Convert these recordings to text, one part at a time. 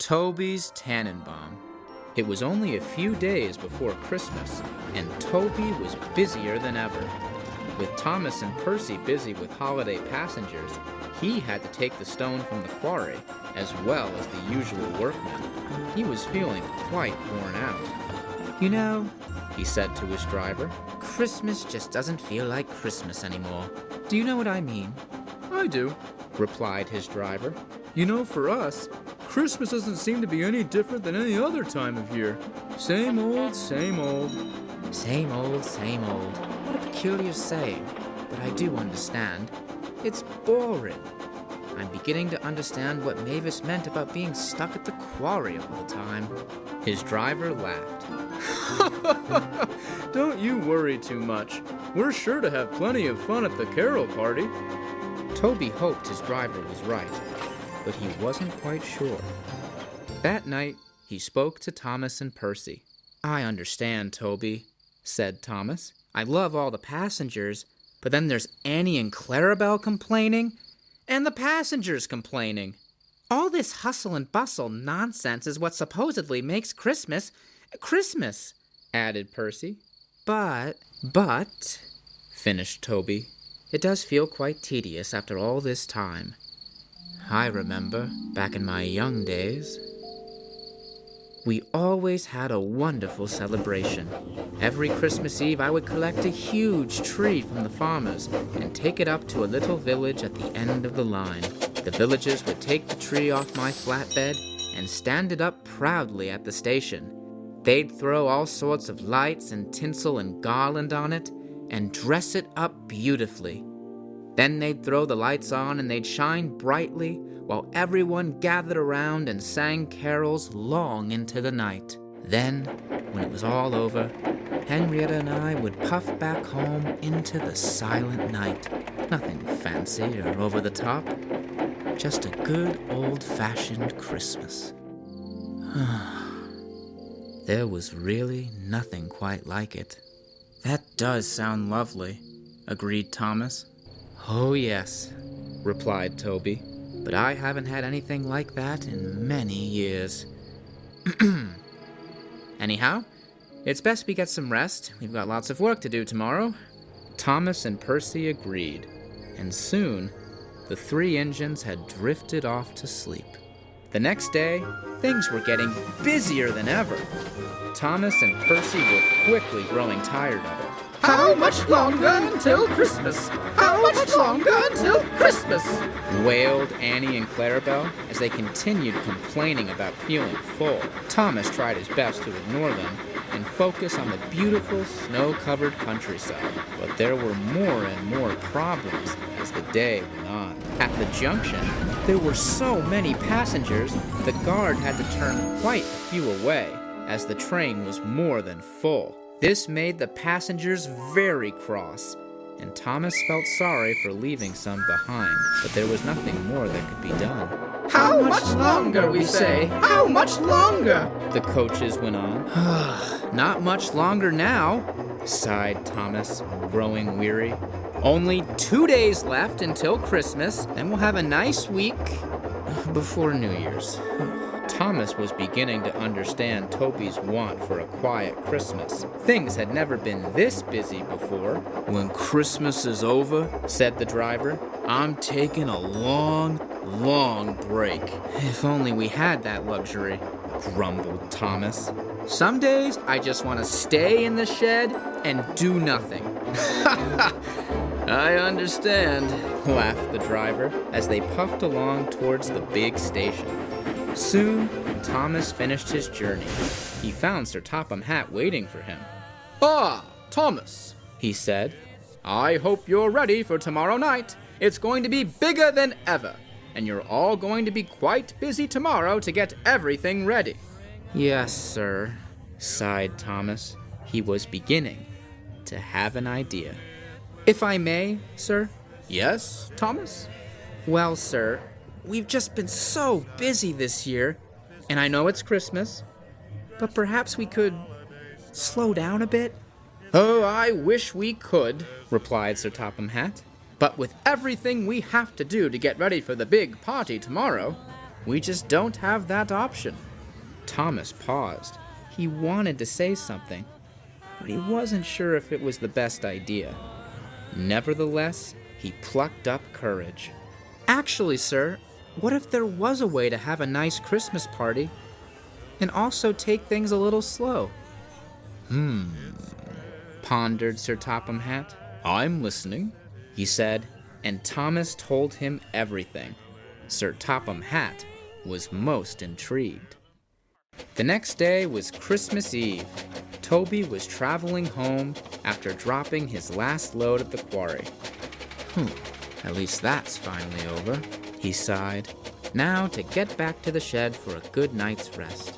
Toby's Tannenbaum. It was only a few days before Christmas, and Toby was busier than ever. With Thomas and Percy busy with holiday passengers, he had to take the stone from the quarry, as well as the usual workmen. He was feeling quite worn out. "You know," he said to his driver, "Christmas just doesn't feel like Christmas anymore. Do you know what I mean?" "I do," replied his driver. "You know, for us, Christmas doesn't seem to be any different than any other time of year. Same old, same old." Same old, same old. What a peculiar saying, but I do understand. It's boring. I'm beginning to understand what Mavis meant about being stuck at the quarry all the time. His driver laughed. "Don't you worry too much. We're sure to have plenty of fun at the carol party." Toby hoped his driver was right, but he wasn't quite sure. That night, he spoke to Thomas and Percy. "I understand, Toby," said Thomas. "I love all the passengers, but then there's Annie and Clarabelle complaining, and the passengers complaining. All this hustle and bustle nonsense is what supposedly makes Christmas, Christmas," added Percy. But, finished Toby, "it does feel quite tedious after all this time. I remember, back in my young days, we always had a wonderful celebration. Every Christmas Eve, I would collect a huge tree from the farmers and take it up to a little village at the end of the line. The villagers would take the tree off my flatbed and stand it up proudly at the station. They'd throw all sorts of lights and tinsel and garland on it and dress it up beautifully. Then they'd throw the lights on and they'd shine brightly while everyone gathered around and sang carols long into the night. Then, when it was all over, Henrietta and I would puff back home into the silent night. Nothing fancy or over the top, just a good old-fashioned Christmas." There was really nothing quite like it. "That does sound lovely," agreed Thomas. "Oh, yes," replied Toby, "but I haven't had anything like that in many years." "Anyhow, it's best we get some rest. We've got lots of work to do tomorrow." Thomas and Percy agreed, and soon the three engines had drifted off to sleep. The next day, things were getting busier than ever. Thomas and Percy were quickly growing tired of it. "How much longer until Christmas? How much longer until Christmas?" wailed Annie and Clarabelle as they continued complaining about feeling full. Thomas tried his best to ignore them and focus on the beautiful snow-covered countryside, but there were more and more problems as the day went on. At the junction, there were so many passengers, the guard had to turn quite a few away as the train was more than full. This made the passengers very cross, and Thomas felt sorry for leaving some behind, but there was nothing more that could be done. "How much longer, we say? How much longer?" the coaches went on. "Not much longer now," sighed Thomas, growing weary. "Only 2 days left until Christmas, then we'll have a nice week before New Year's." Thomas was beginning to understand Toby's want for a quiet Christmas. Things had never been this busy before. "When Christmas is over," said the driver, "I'm taking a long, long break." "If only we had that luxury," grumbled Thomas. "Some days I just want to stay in the shed and do nothing." "I understand," laughed the driver as they puffed along towards the big station. Soon, Thomas finished his journey. He found Sir Topham Hatt waiting for him. "Ah, Thomas," he said, "I hope you're ready for tomorrow night. It's going to be bigger than ever, and you're all going to be quite busy tomorrow to get everything ready." "Yes, sir," sighed Thomas. He was beginning to have an idea. "If I may, sir?" "Yes, Thomas?" "Well, sir, we've just been so busy this year, and I know it's Christmas, but perhaps we could slow down a bit." "Oh, I wish we could," replied Sir Topham Hatt. "But with everything we have to do to get ready for the big party tomorrow, We just don't have that option." Thomas paused. He wanted to say something, but he wasn't sure if it was the best idea. Nevertheless, he plucked up courage. "Actually, sir, what if there was a way to have a nice Christmas party and also take things a little slow?" Pondered Sir Topham Hatt. "I'm listening," he said, and Thomas told him everything. Sir Topham Hatt was most intrigued. The next day was Christmas Eve. Toby was traveling home after dropping his last load at the quarry. At least that's finally over," he sighed. Now to get back to the shed for a good night's rest.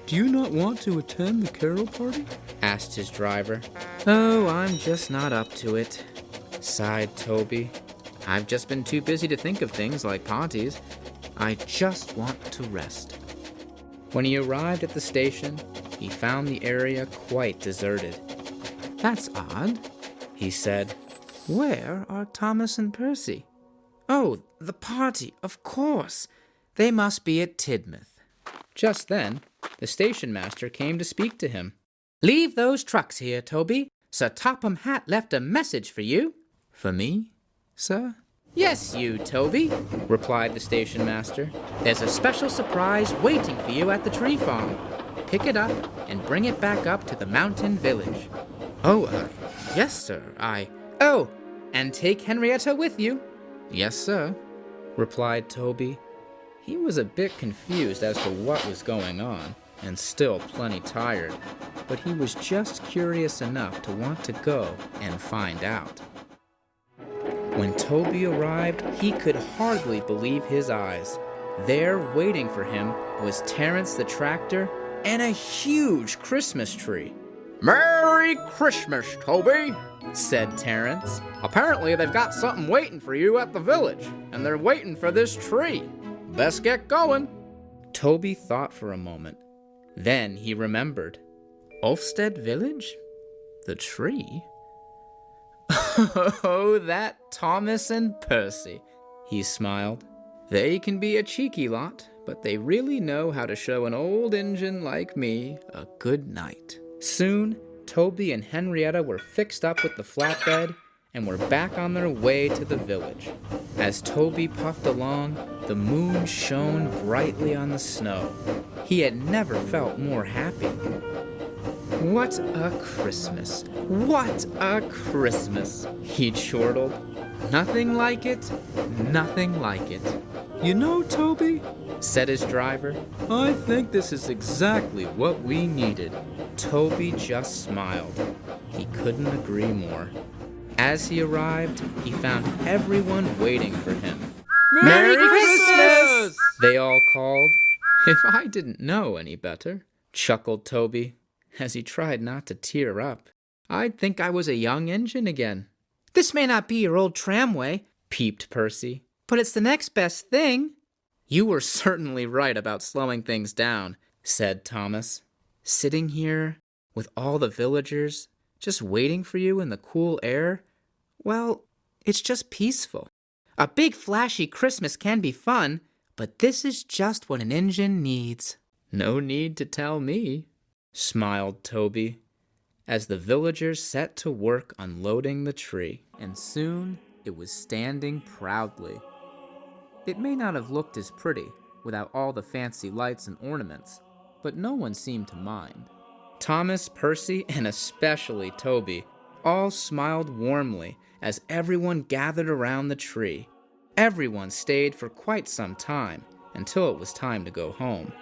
"Do you not want to attend the carol party?" asked his driver. "Oh, I'm just not up to it," sighed Toby. "I've just been too busy to think of things like parties. I just want to rest." When he arrived at the station, he found the area quite deserted. "That's odd," he said. "Where are Thomas and Percy? Oh, the party, of course. They must be at Tidmouth." Just then, the station master came to speak to him. "Leave those trucks here, Toby. Sir Topham Hatt left a message for you." "For me, sir?" "Yes, you, Toby," replied the station master. "There's a special surprise waiting for you at the tree farm. Pick it up and bring it back up to the mountain village." "Oh, yes, sir, Oh, and take Henrietta with you." "Yes, sir," replied Toby. He was a bit confused as to what was going on, and still plenty tired, but he was just curious enough to want to go and find out. When Toby arrived, he could hardly believe his eyes. There, waiting for him, was Terence the tractor and a huge Christmas tree. "Merry Christmas, Toby," said Terence. "Apparently they've got something waiting for you at the village, and they're waiting for this tree. Best get going." Toby thought for a moment. Then he remembered. Ulfstead Village? The tree? "Oh, that Thomas and Percy," he smiled. "They can be a cheeky lot, but they really know how to show an old Injun like me a good night." Soon, Toby and Henrietta were fixed up with the flatbed and were back on their way to the village. As Toby puffed along, the moon shone brightly on the snow. He had never felt more happy. "What a Christmas! What a Christmas!" he chortled. "Nothing like it, nothing like it." "You know, Toby," said his driver, "I think this is exactly what we needed." Toby just smiled. He couldn't agree more. As he arrived, he found everyone waiting for him. "Merry Christmas!" they all called. "If I didn't know any better," chuckled Toby, as he tried not to tear up, "I'd think I was a young Injun again." "This may not be your old tramway," peeped Percy, "but it's the next best thing." "You were certainly right about slowing things down," said Thomas. "Sitting here with all the villagers, just waiting for you in the cool air, well, it's just peaceful. A big flashy Christmas can be fun, but this is just what an Injun needs." "No need to tell me," smiled Toby, as the villagers set to work unloading the tree, and soon it was standing proudly. It may not have looked as pretty without all the fancy lights and ornaments, but no one seemed to mind. Thomas, Percy, and especially Toby all smiled warmly as everyone gathered around the tree. Everyone stayed for quite some time until it was time to go home.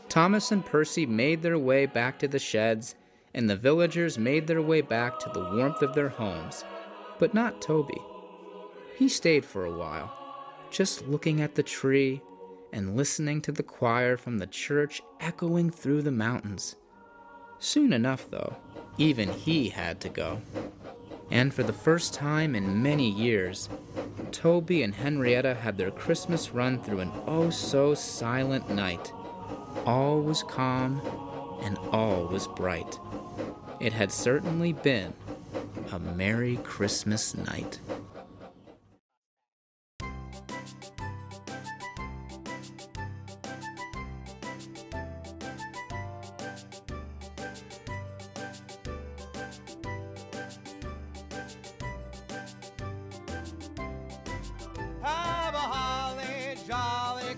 Thomas and Percy made their way back to the sheds, and the villagers made their way back to the warmth of their homes. But not Toby. He stayed for a while, just looking at the tree and listening to the choir from the church echoing through the mountains. Soon enough, though, even he had to go. And for the first time in many years, Toby and Henrietta had their Christmas run through an oh-so-silent night. All was calm and all was bright. It had certainly been a Merry Christmas night.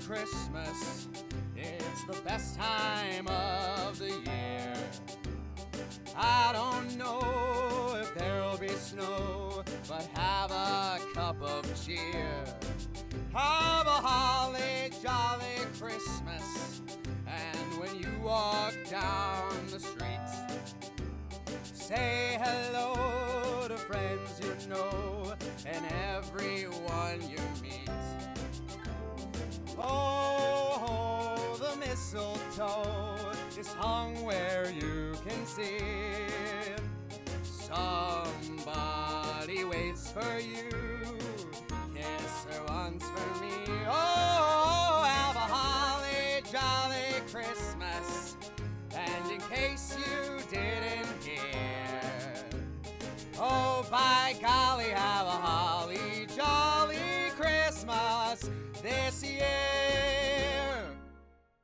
Christmas, it's the best time of the year. I don't know if there'll be snow, but have a cup of cheer. Have a holly jolly Christmas, and when you walk down the street, say hello to friends you know and everyone you meet. Oh, the mistletoe is hung where you can see it. Somebody waits for you, kiss her once for me. Oh, have a holly jolly Christmas, and in case you didn't hear, oh, by golly, have a holly